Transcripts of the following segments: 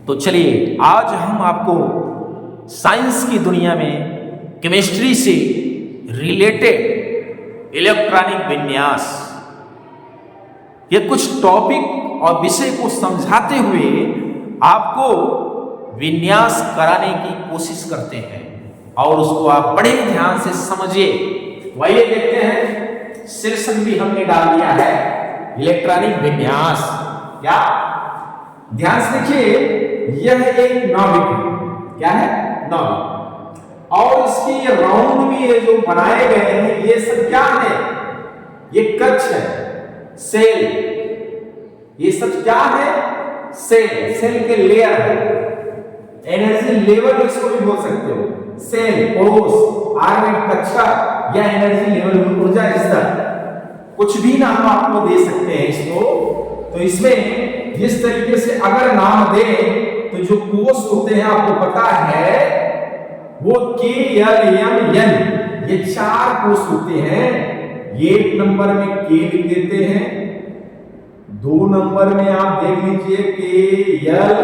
तो चलिए आज हम आपको साइंस की दुनिया में केमिस्ट्री से रिलेटेड इलेक्ट्रॉनिक विन्यास ये कुछ टॉपिक और विषय को समझाते हुए आपको विन्यास कराने की कोशिश करते हैं और उसको आप बड़े ध्यान से समझिए। वही देखते हैं, शीर्षक भी हमने डाल दिया है इलेक्ट्रॉनिक विन्यास। क्या ध्यान से देखिए, यह एक नाभिक है। क्या है? नाभिक। और इसकी ये राउंड में ये जो बनाए गए हैं ये सब क्या है? ये कक्ष है, सेल। ये सब क्या है? सेल। सेल के लेयर है। एनर्जी लेवल इसको भी बोल सकते हो। सेल, कोश, ऑर्बिट, कक्षा या एनर्जी लेवल, ऊर्जा स्तर, कुछ भी नाम आपको दे सकते हैं इसको। तो इसमें जिस तरीके से अगर नाम दें तो जो कोष होते हैं आपको पता है वो के एल एम एन, ये 4 कोष होते हैं। 1 नंबर में के लिख देते हैं, 2 नंबर में आप देख लीजिए के एल,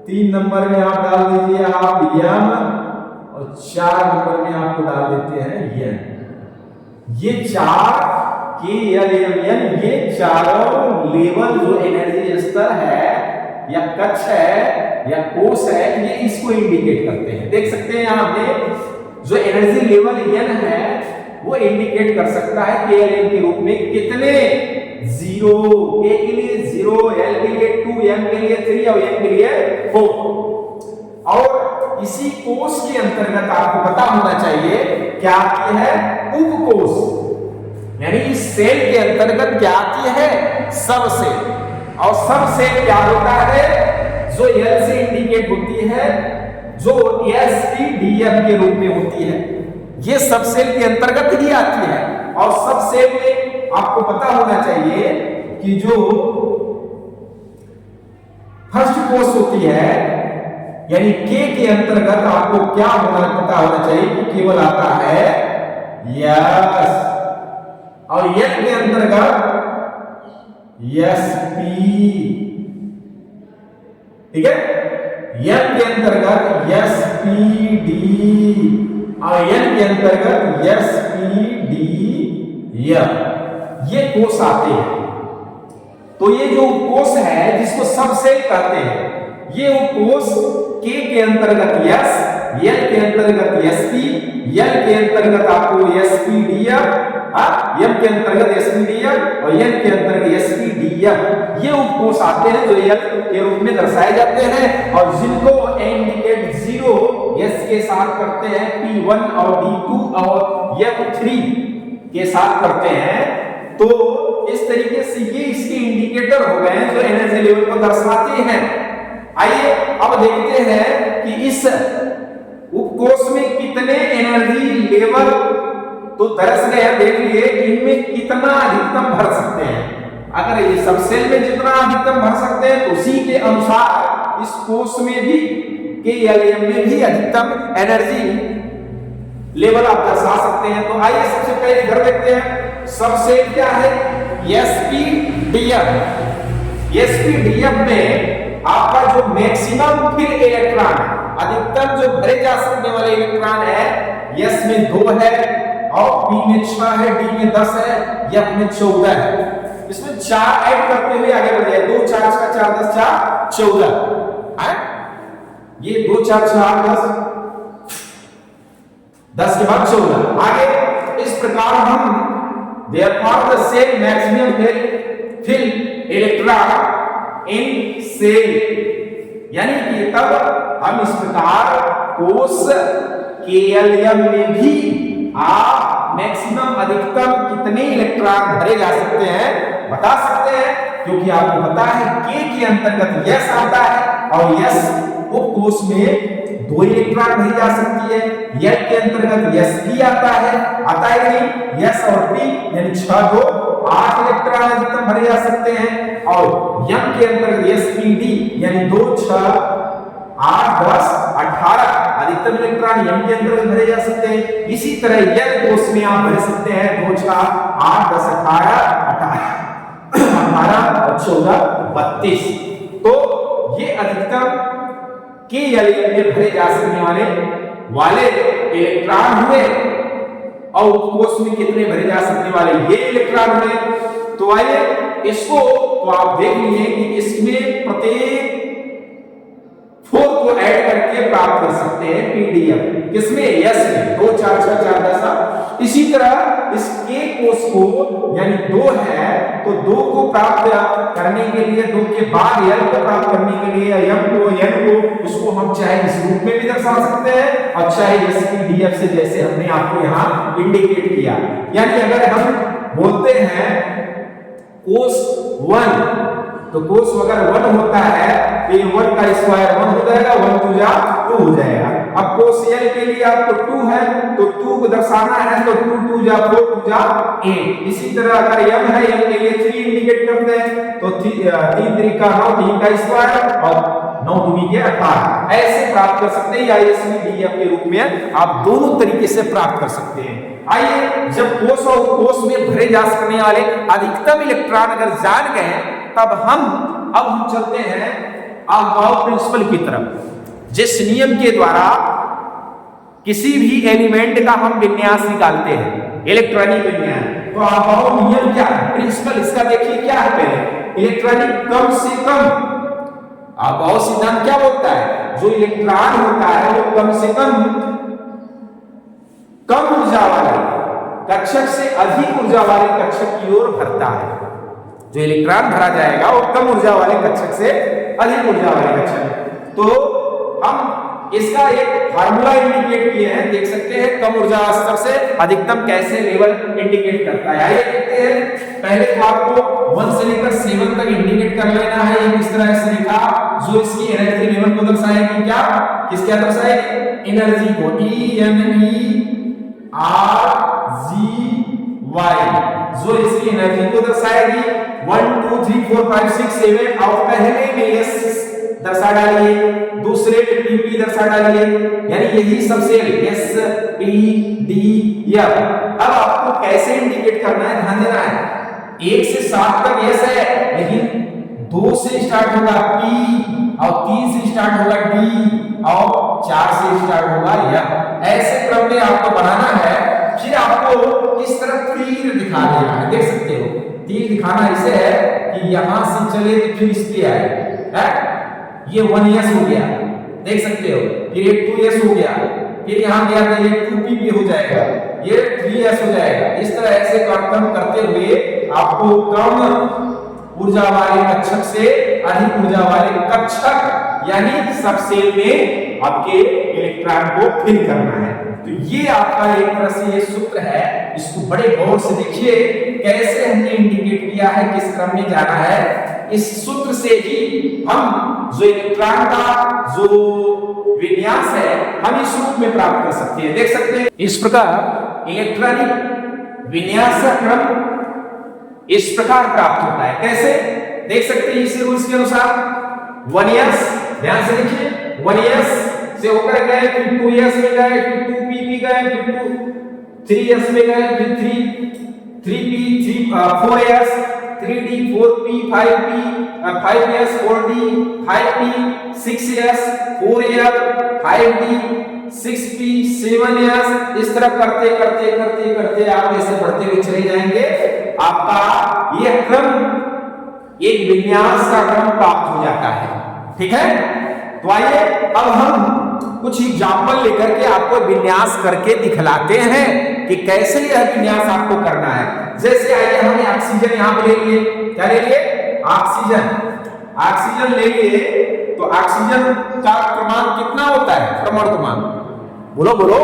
3 नंबर में आप डाल दीजिए आप एम, और 4 नंबर में आपको डाल देते हैं एन। ये 4 के एल एम एन, ये चारों लेवल जो एनर्जी स्तर है या कक्ष है या कोष है, ये इसको इंडिकेट करते हैं। देख सकते हैं यहां पे जो एनर्जी लेवल एन है वो इंडिकेट कर सकता है के एल एम के रूप में कितने 0, के के लिए 0, एल के लिए 2, एम के लिए 3 और एन के लिए 4। और इसी कोष के अंतर्गत आपको पता होना चाहिए क्या आती है? उपकोष। यानी इस सेल के अंतर्गत क्या आती है? सब सेल। और सब सेल क्या होता है? जो एल से इंडिकेट होती है, जो एस पी डी एफ के रूप में होती है, ये सब सेल के अंतर्गत ही आती है। और सब सेल में आपको पता होना चाहिए कि जो फर्स्ट कोष होती है यानी के अंतर्गत आपको क्या होना पता होना चाहिए कि केवल आता है यस, और एन के अंतर्गत एस पी। ठीक है? एन के अंतर्गत एस पी डी और एन के अंतर्गत एस पी डी एफ, ये कोष आते हैं। तो ये जो कोष है जिसको सब सेल कहते हैं, ये कोष के अंतर्गत यस, एल के अंतर्गत एसपी, एल के अंतर्गत आपको एसपीडीएफ, एम के अंतर्गत एसपीडीएफ और एन के अंतर्गत एसपीडीएफ, ये उपकोष आते हैं जो एल के रूप में दर्शाए जाते हैं और जिनको इंडिकेट 0 एस के साथ करते हैं, P1 और D2 और F3 के साथ करते हैं। तो इस तरीके से ये इसके इंडिकेटर हो गए हैं जो एनर्जी लेवल को दर्शाते हैं। आइए अब देखते हैं कि इस उपकोष में कितने एनर्जी लेवल तो दर्ज गए हैं। देख लिए इनमें कितना अधिकतम भर सकते हैं। अगर ये सब सेल में जितना अधिकतम भर सकते हैं तो उसी के अनुसार इस कोष में भी के एल एम में भी अधिकतम एनर्जी लेवल आप दर्शा सकते हैं। तो आइए सबसे पहले इधर देखते हैं सब सेल क्या है? एसपीडीएफ। एसपीडीएफ में आपका जो मैक्सिमम फिल इलेक्ट्रॉन, अधिकतम जो भरे जा सकने वाले इलेक्ट्रॉन है, एस में 2 है और पी में 6 है, डी में 10 है, एफ में 14 है। इसमें 4 ऐड करते हुए आगे बढ़े, 2 4 6 4 10 4 14 है। ये 2 4 6 8 10 के बाद 14 आगे। इस प्रकार हम therefore the cell maximum fill electron in cell, यानी कि तब हम इस प्रकार कोष केएलएम में भी आप मैक्सिमम अधिकतम कितने इलेक्ट्रॉन भरे जा सकते हैं बता सकते हैं, क्योंकि आपको पता है के अंतर्गत यस आता है और यस उपकोष में 2 इलेक्ट्रॉन भरी जा सकती है। एल के अंतर्गत एस पी आता है नहीं, एस और पी यानी 6 2 8 इलेक्ट्रॉन अधिकतम भरे जा सकते हैं। और एम के अंतर्गत एसपीडी यानी 2 6 8 10 18 अधिकतम इलेक्ट्रॉन एम के अंतर्गत भरे जा सकते हैं। इसी तरह एल कोष में आप भर सकते हैं 2 6 8 10 18 18 और 14 32। तो ये अधिकतम k एलिमेंट में भरे जा सकने वाले इलेक्ट्रॉन हुए और कोष में कितने भरे जा सकने वाले ये इलेक्ट्रॉन हुए। तो आइए इसको तो आप देख लीजिए कि इसमें प्रत्येक 4 को ऐड करके प्राप्त कर सकते हैं पीडीएफ। किसमें? यस में 2 4 6 4 10। इसी तरह इस के कोष को यानी 2 है तो 2 को प्राप्त करने के लिए 2 के बाद एल को प्राप्त करने के लिए एम को एन को उसको हम चाहे इस रूप में भी दर्शा सकते हैं और चाहे इस पीडीएफ से जैसे हमने आपको यहाँ इंडिकेट किया। यानी अगर हम बोलते हैं कोष 1 तो कोष अगर 1 होता है तो ये 1 का स्क्वायर 1 हो जाएगा, 1 2 जा 2 हो जाएगा। अब कोष एल के लिए आपको 2 है तो 2 को दर्शाना है तो 2 2 जा 4 2 जा 8। इसी तरह अगर एम है एम के लिए 3 इंडिकेट करते हैं तो 3 3 का 9 3 का स्क्वायर और 9 दूनी के 18 ऐसे प्राप्त कर सकते हैं या एसवीडीएफ के रूप में आप दोनों तरीके से प्राप्त कर सकते हैं। आइए जब कोष और कोष में भरे जा सकने वाले अधिकतम इलेक्ट्रॉन अगर जान गए तब हम चलते हैं अहबाउ प्रिंसिपल की तरफ। जिस नियम के द्वारा किसी भी एलिमेंट का हम विन्यास निकालते हैं इलेक्ट्रॉनिक विन्यास, तो अहबाउ नियम क्या है? प्रिंसिपल इसका देखिए क्या है। पहले इलेक्ट्रॉनिक कम से कम अहबाउ सिद्धांत क्या बोलता है? जो इलेक्ट्रॉन होता है वो कम से कम ऊर्जा वाले कक्षक से अधिक ऊर्जा वाले कक्षक की ओर भरता है। जो इलेक्ट्रॉन भरा जाएगा वो कम ऊर्जा वाले कक्षक से अधिक ऊर्जा वाले कक्षक। तो हम इसका एक फार्मूला इंडिकेट किए हैं, देख सकते हैं कम ऊर्जा स्तर से अधिकतम कैसे लेवल इंडिकेट करता है। आइए देखते हैं। पहले तो आपको 1 से लेकर 7 तक इंडिकेट कर लेना है। ये इस तरह से लिखा जो इसकी एनर्जी लेवल को दर्शाएगी। क्या किसका दर्शाएगी? एनर्जी को ENERGY जो इसकी एनर्जी को दर्शाएगी। 1 2 3 4 5 6 7 और पहले में एस दर्शा डालिए, दूसरे में पीपी दर्शा डालिए, यानी यही subshell s p d f. अब आपको कैसे इंडिकेट करना है ध्यान देना है। 1 से 7 तक एस है लेकिन 2 से स्टार्ट होगा पी और 3 से स्टार्ट होगा डी और 4 से स्टार्ट होगा एफ। ऐसे क्रम में आपको बनाना है। फिर आपको इस तरफ तीर दिखा देना है, देख सकते हो तीर दिखाना इसे है कि यहां से चले तो फिर इस पे आए है। ये 1s हो गया, देख सकते हो। फिर ये 2s हो गया, फिर यहां गया तो ये 2p भी हो जाएगा, ये 3s हो जाएगा। इस तरह ऐसे कम करते हुए आपको कम ऊर्जा वाले कक्षक से अधिक ऊर्जा वाले कक्षक यानी सब सेल में आपके इलेक्ट्रॉन को फिल करना है। तो ये आपका एक तरह से ये सूत्र है, इसको बड़े गौर से देखिए कैसे हमने इंडिकेट किया है, किस क्रम में जाना है। इस सूत्र से ही हम जो इलेक्ट्रॉन का जो विन्यास है हम इस रूप में प्राप्त कर सकते हैं, देख सकते हैं। इस प्रकार इलेक्ट्रॉनिक विन्यास का क्रम इस प्रकार प्राप्त होता है। कैसे देख सकते हैं? इसी रूल्स के अनुसार 1s ध्यान से देखिए, 1s से होकर गए, फिर 2s में गए, फिर 2p में गए, फिर 3s में गए, फिर 3p 4s 3d 4p 5p 5s 4d 5p 6s 4f 5d 6p 7s। इस तरह करते करते करते करते आप ऐसे बढ़ते हुए चले जाएंगे। आपका यह क्रम एक विन्यास का क्रम प्राप्त हो जाता है। ठीक है, तो आइए अब हम कुछ एग्जाम्पल लेकर के आपको विन्यास करके दिखलाते हैं कि कैसे यह विन्यास आपको करना है। जैसे आइए हमने ऑक्सीजन यहां पे ले लिए, क्या ले लिए? ऑक्सीजन ले लिए। तो ऑक्सीजन का क्रमांक कितना होता है? प्रमाण क्रमांक बोलो बोलो।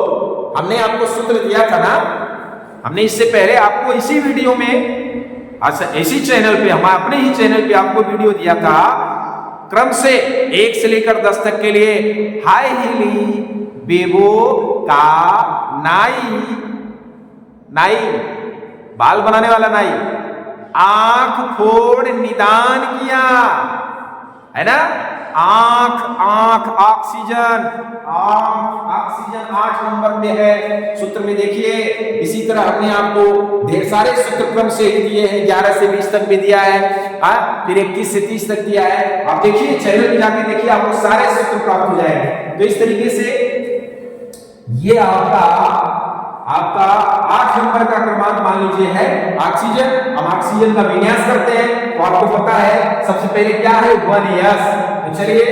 हमने आपको सूत्र दिया था ना, हमने इससे पहले आपको इसी वीडियो में इसी चैनल पे, हम अपने ही चैनल पे आपको वीडियो दिया था क्रम से 1 से लेकर 10 तक के लिए। हाई हीली बेबो का नाई बाल बनाने वाला नाई आंख फोड़ निदान किया, है ना। आंख, आंख ऑक्सीजन, ऑक्सीजन 8 नंबर पे है सूत्र में देखिए। इसी तरह हमने आपको ढेर सारे सूत्र क्रम से दिए हैं, 11 से 20 तक भी दिया है, फिर 21 से 30 तक दिया है। आप देखिए चैनल में जाके देखिए, आपको सारे सूत्र प्राप्त हो जाएंगे। तो इस तरीके से ये आपका 8 नंबर का क्रमांक मान लीजिए है ऑक्सीजन। हम ऑक्सीजन का विन्यास करते हैं तो आपको पता है सबसे पहले क्या है 1s। तो चलिए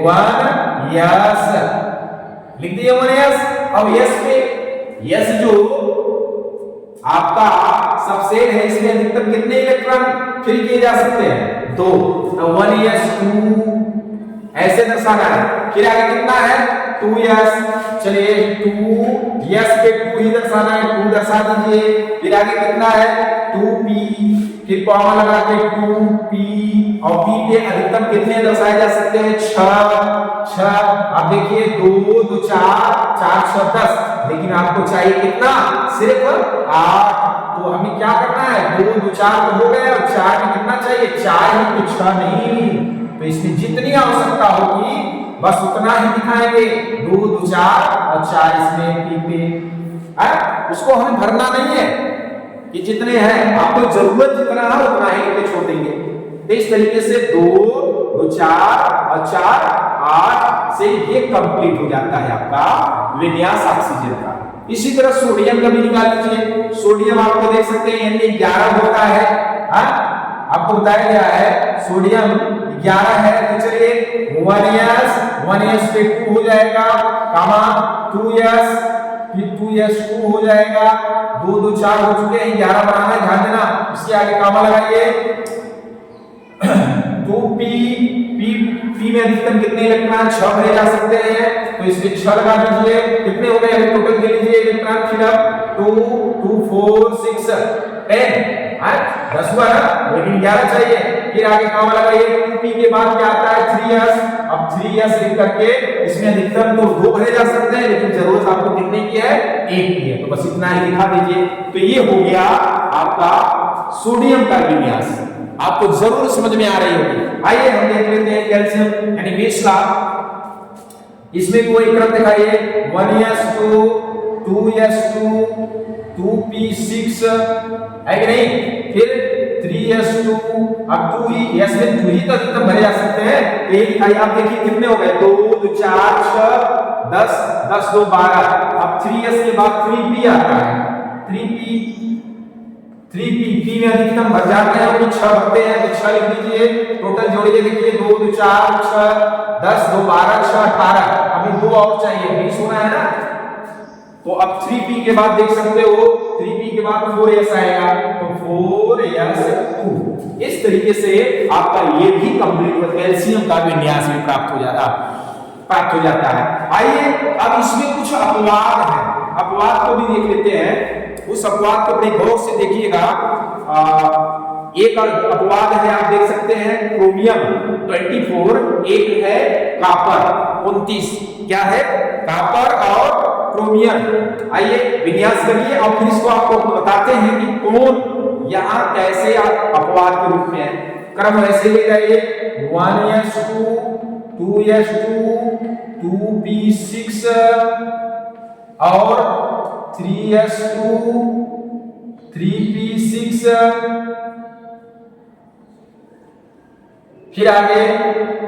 1s लिख दिए 1s। अब s पे s जो आपका सबसेट है इसमें अधिकतम कितने इलेक्ट्रॉन फिल किए जा सकते हैं? 2। तो 1s2 ऐसे दर्शाना है। फिर आगे कितना है 2s। चलिए 2s पे 2 ही दर्शाना है, 2 दर्शा दीजिए। फिर आगे कितना है 2p, फिर कॉमा लगा के 2p और p पे अधिकतम कितने दर्शाए जा सकते हैं? 6। अब देखिए 2 2 4 4 6 10, लेकिन आपको चाहिए कितना? सिर्फ 8। तो हमें क्या करना है 2 2 4 तो हो गए और 4 में कितना चाहिए? 4 ही, तो 6 नहीं। तो इसमें जितनी आवश्यकता होगी बस उतना ही दिखाएंगे, 2 2 4 और 4 इसमें p पे। उसको हमें भरना नहीं है कि जितने हैं, आपको जरूरत जितना है उतना ही पे छोड़ देंगे। तो इस तरीके से 2 2 4 और 4 8 से ये कंप्लीट हो जाता है आपका विन्यास ऑक्सीजन का। इसी तरह सोडियम का भी निकाल लीजिए। सोडियम आपको देख सकते हैं Na11 होता है, आपको बताया गया है सोडियम 11 है। तो चलिए 1s पे 2 हो जाएगा, कामा 2s, फिर 2s2 हो जाएगा। 2 2 4 हो चुके हैं, 11 बनाना है, ध्यान देना। इसके आगे कामा लगाइए 2p, p में अधिकतम कितने इलेक्ट्रॉन? 6 भरे जा सकते हैं, तो इसमें 6 लगा दीजिए। कितने हो गए टोटल दे लीजिए इलेक्ट्रॉन? फिर अब 2 2 4 6 10 10 हुआ ना, लेकिन 11 चाहिए। फिर आगे कामा लगाइए 2p के बाद क्या आता है 3s। अब 3s लिख करके इसमें अधिकतम तो 2 भरे जा सकते हैं, लेकिन जरूरत आपको कितने की है? 1 की है, तो बस इतना ही दिखा दीजिए। तो ये हो गया आपका सोडियम का विन्यास। आपको जरूर समझ में आ रही होगी। आइए हम देख लेते हैं कैल्शियम यानी 20 का। इसमें कोई क्रम दिखाइए 1s2 2s2 2p6 है कि नहीं? फिर 3s2, अब 2 ही s में 2 ही तो अधिकतम भरे जा सकते हैं। तो ये दिखाइए, आप देखिए कितने हो गए 2 2 4 6 10 10 2 12। अब 3s के बाद 3p आता है, 3p p में अधिकतम भर जाते हैं, तो 6 भरते हैं, तो 6 लिख लीजिए। टोटल जोड़िए, देखिए 2 2 4 6 10 2 12 6 18। अभी 2 और चाहिए, 20 होना है ना। तो अब 3p के बाद देख सकते हो 3p के बाद 4s आएगा, तो 4s2। इस तरीके से आपका ये भी कंप्लीट कैल्शियम का विन्यास भी प्राप्त हो जाता है। आइए अब इसमें कुछ अपवाद है, अपवाद को भी देख लेते हैं। उस अपवाद को बड़े गौर से देखिएगा। एक अपवाद है, आप देख सकते हैं क्रोमियम 24, एक है कापर 29। क्या है? कापर और क्रोमियम। आइए विन्यास करिए और फिर इसको आपको बताते हैं कि कौन यहाँ कैसे आप अपवाद के रूप में है। क्रम ऐसे ले जाइए 1s2 2s2 2p6 और 3s2 3p6। फिर आगे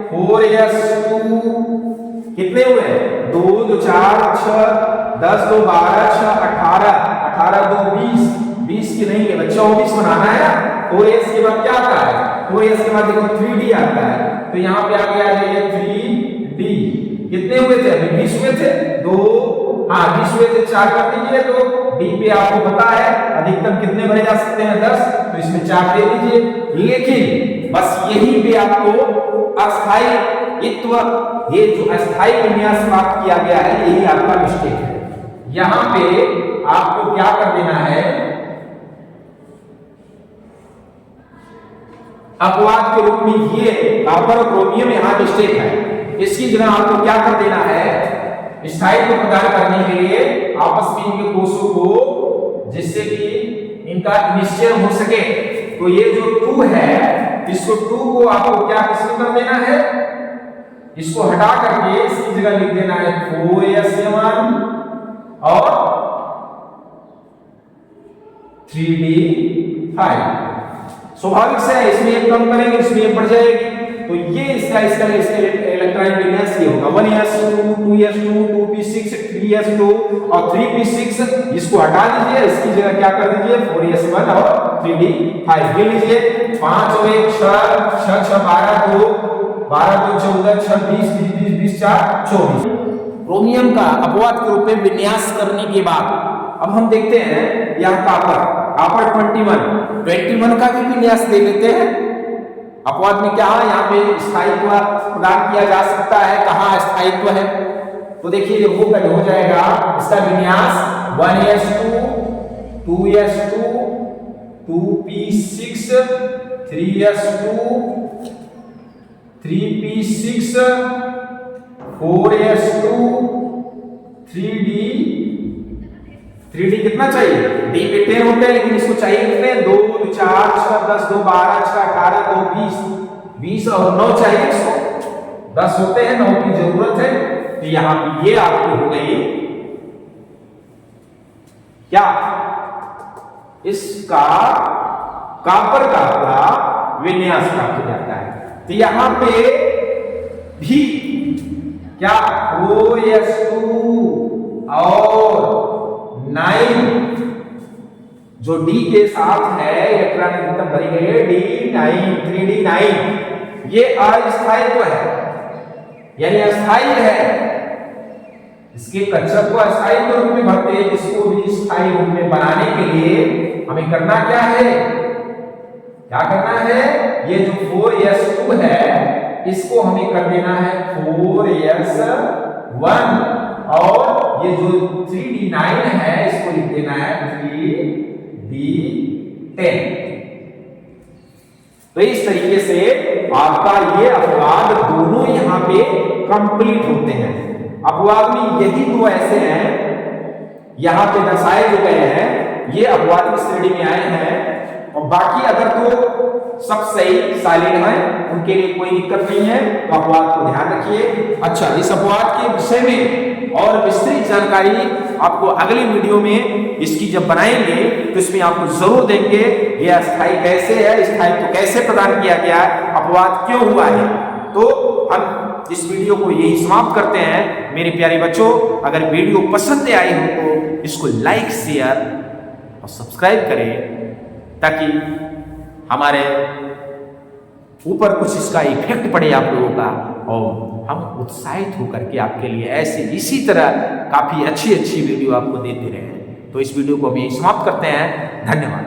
4s2 कितने हुए? 2 2 4 6 10 2 12 6 18 18 2 20 20 की नहीं है बच्चा, 24 बनाना है। 4s के बाद क्या आता है? 4s के बाद देखो 3d आता है, तो यहाँ पे आगे आ जाइए 3d। कितने हुए थे? अभी 20 हुए थे, 2 20 हुए थे, 4 कर दीजिए। तो d पे आपको पता है अधिकतम कितने भरे जा सकते हैं? 10, तो इसमें 4 दे दीजिए। लेकिन बस यही पे आपको अस्थायीत्व, ये जो अस्थायी विन्यास प्राप्त किया गया है, यही आपका मिस्टेक है। यहां पे आपको क्या कर देना है? अपवाद के रूप में ये कापर और क्रोमियम यहां मिस्टेक है। इसकी जगह आपको क्या कर देना है? स्थायित्व प्रदान करने के लिए आपस में इनके कोषों को, जिससे कि इनका निश्चय हो सके, तो ये जो 2 है, इसको 2 को आपको क्या किसमें कर देना है? इसको हटा करके इसकी जगह लिख देना है 4s1 और 3d5। स्वाभाविक से इसमें एक कम करेंगे, इसमें एक बढ़ जाएगी, तो ये इसका इलेक्ट्रॉनिक विन्यास ये होगा 1s2 2s2 2p6 3s2 और 3p6। इसको हटा दीजिए, इसकी जगह क्या कर दीजिए 4s1 और 3d5। ये लीजिए 5 और 1 6 6 6 12 2 12 2 14 6 20 20 20 4 24। क्रोमियम का अपवाद के रूप में विन्यास करने के बाद अब हम देखते हैं यहाँ कॉपर 21 का भी विन्यास दे लेते हैं। अपवाद में क्या है, यहाँ पे स्थायित्व प्रदान किया जा सकता है, कहाँ स्थायित्व है, तो देखिए वो हो जाएगा इसका विन्यास 1s2 2s2 2p6 3s2 3p6 4s2 3d कितना चाहिए, d पे 10 होते हैं लेकिन इसको चाहिए कितने 2 2 4 6 10 2 12 6 18 2 20 20 और 9 चाहिए, इसको 10 होते हैं, 9 की जरूरत है। तो यहां पे ये आपकी हो गई क्या, इसका कॉपर का पूरा विन्यास प्राप्त हो जाता है। तो यहां पे भी क्या 4s2 और 9 जो D के साथ है इलेक्ट्रॉनिक उत्तम भरी गई है D9 3d9, ये अस्थायित्व है यानी अस्थायी है। इसके कक्षक को अस्थायी रूप में भरते हैं, इसको भी स्थायी रूप में बनाने के लिए हमें करना क्या है, क्या करना है, ये जो 4s2 है इसको हमें कर देना है 4s1 और ये जो 3d9 है इसको लिख देना है 3d10। तो इस तरीके से आपका ये अपवाद दोनों यहां पे कंप्लीट होते हैं। अपवाद में यही दो ऐसे हैं यहां पे दर्शाए जो गए हैं, ये अपवाद की श्रेणी में आए हैं, और बाकी अगर तो सब सही साइलेंट है उनके लिए कोई दिक्कत नहीं है, तो अपवाद को ध्यान रखिए। अच्छा, इस अपवाद के विषय में और विस्तृत जानकारी आपको अगले वीडियो में इसकी जब बनाएंगे तो इसमें आपको जरूर देंगे ये अस्थायी कैसे है, स्थायित्व कैसे प्रदान किया गया है, अपवाद क्यों हुआ है। तो हम इस वीडियो को यही समाप्त करते हैं। मेरे प्यारे बच्चों, अगर वीडियो पसंद आई हो तो इसको लाइक शेयर और सब्सक्राइब करें ताकि हमारे ऊपर कुछ इसका इफेक्ट पड़े आप लोगों का, और हम उत्साहित होकर के आपके लिए ऐसे इसी तरह काफी अच्छी वीडियो आपको देते रहे। तो इस वीडियो को हम यही समाप्त करते हैं। धन्यवाद।